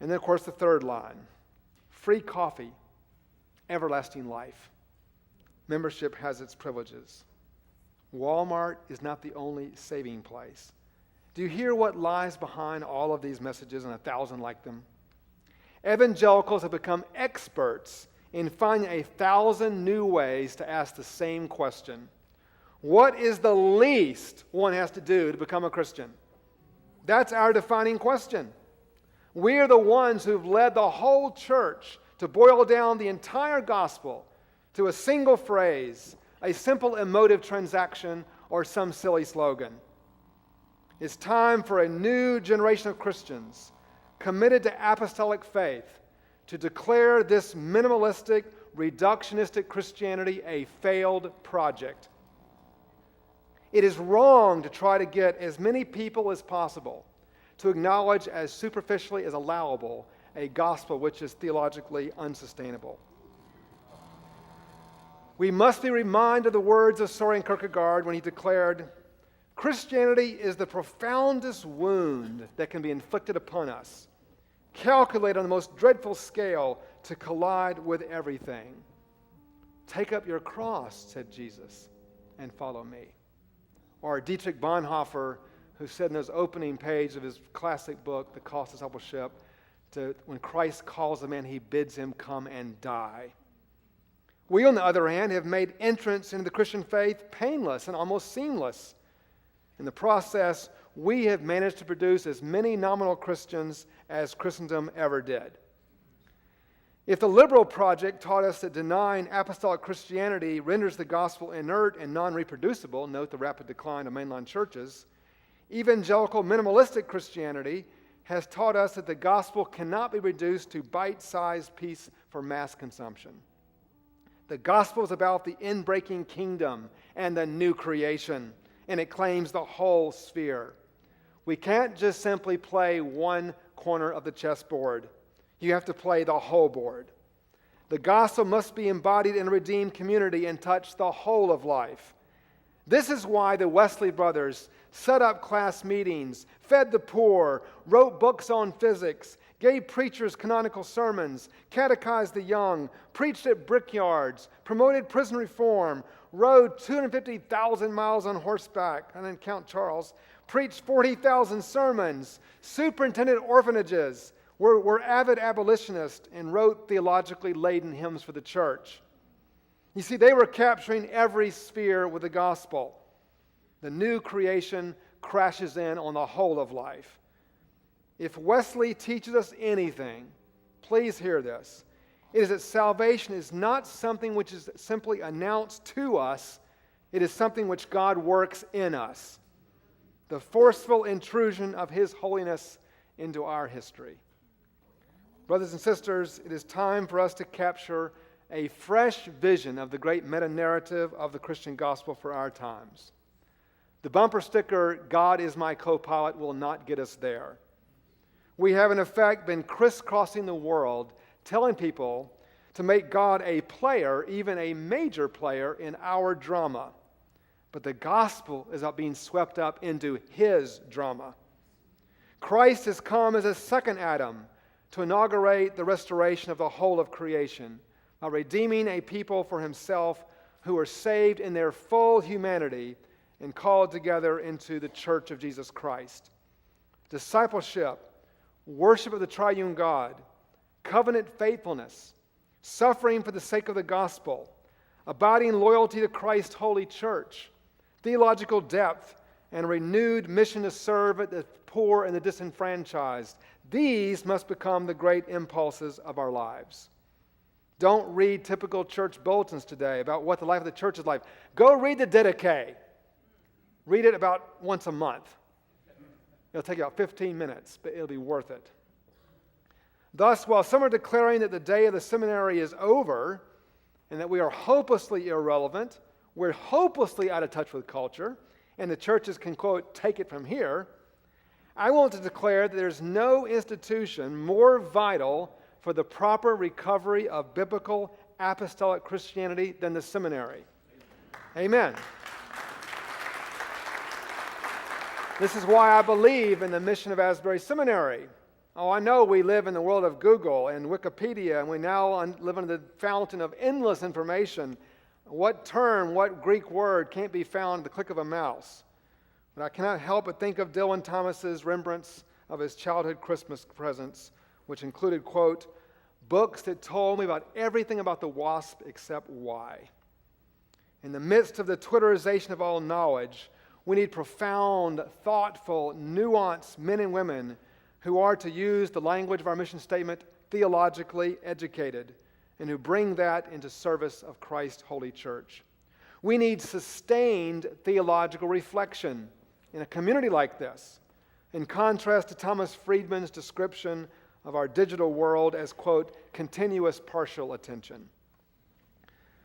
And then, of course, the third line, free coffee, everlasting life. Membership has its privileges. Walmart is not the only saving place. Do you hear what lies behind all of these messages and 1,000 like them? Evangelicals have become experts in finding 1,000 new ways to ask the same question. What is the least one has to do to become a Christian? That's our defining question. We are the ones who've led the whole church to boil down the entire gospel to a single phrase, a simple emotive transaction, or some silly slogan. It's time for a new generation of Christians committed to apostolic faith to declare this minimalistic, reductionistic Christianity a failed project. It is wrong to try to get as many people as possible to acknowledge as superficially as allowable a gospel which is theologically unsustainable. We must be reminded of the words of Soren Kierkegaard when he declared, "Christianity is the profoundest wound that can be inflicted upon us, calculated on the most dreadful scale to collide with everything. Take up your cross," said Jesus, "and follow me." Or Dietrich Bonhoeffer, who said in his opening page of his classic book, The Cost of Discipleship, when Christ calls a man, he bids him come and die. We, on the other hand, have made entrance into the Christian faith painless and almost seamless. In the process, we have managed to produce as many nominal Christians as Christendom ever did. If the liberal project taught us that denying apostolic Christianity renders the gospel inert and non-reproducible, note the rapid decline of mainline churches, evangelical minimalistic Christianity has taught us that the gospel cannot be reduced to bite-sized piece for mass consumption. The gospel is about the inbreaking kingdom and the new creation, and it claims the whole sphere. We can't just simply play one corner of the chessboard. You have to play the whole board. The gospel must be embodied in a redeemed community and touch the whole of life. This is why the Wesley brothers set up class meetings, fed the poor, wrote books on physics, gave preachers canonical sermons, catechized the young, preached at brickyards, promoted prison reform, rode 250,000 miles on horseback, I didn't count Charles, preached 40,000 sermons, superintended orphanages, were avid abolitionists, and wrote theologically laden hymns for the church. You see, they were capturing every sphere with the gospel. The new creation crashes in on the whole of life. If Wesley teaches us anything, please hear this. It is that salvation is not something which is simply announced to us. It is something which God works in us. The forceful intrusion of His holiness into our history. Brothers and sisters, it is time for us to capture a fresh vision of the great meta-narrative of the Christian gospel for our times. The bumper sticker, "God is my co-pilot," will not get us there. We have, in effect, been crisscrossing the world, telling people to make God a player, even a major player, in our drama. But the gospel is about being swept up into His drama. Christ has come as a second Adam to inaugurate the restoration of the whole of creation, by redeeming a people for Himself who are saved in their full humanity and called together into the church of Jesus Christ. Discipleship, worship of the triune God, covenant faithfulness, suffering for the sake of the gospel, abiding loyalty to Christ's holy church, theological depth, and a renewed mission to serve the poor and the disenfranchised. These must become the great impulses of our lives. Don't read typical church bulletins today about what the life of the church is like. Go read the Didache. Read it about once a month. It'll take you about 15 minutes, but it'll be worth it. Thus, while some are declaring that the day of the seminary is over and that we are hopelessly irrelevant, we're hopelessly out of touch with culture, and the churches can, quote, take it from here, I want to declare that there's no institution more vital for the proper recovery of biblical apostolic Christianity than the seminary. Amen. This is why I believe in the mission of Asbury Seminary. Oh, I know we live in the world of Google and Wikipedia, and we now live under the fountain of endless information. What term, what Greek word can't be found at the click of a mouse? But I cannot help but think of Dylan Thomas's remembrance of his childhood Christmas presents, which included, quote, books that told me about everything about the wasp except why. In the midst of the Twitterization of all knowledge, we need profound, thoughtful, nuanced men and women who are, to use the language of our mission statement, theologically educated, and who bring that into service of Christ's holy church. We need sustained theological reflection in a community like this, in contrast to Thomas Friedman's description of our digital world as, quote, continuous partial attention.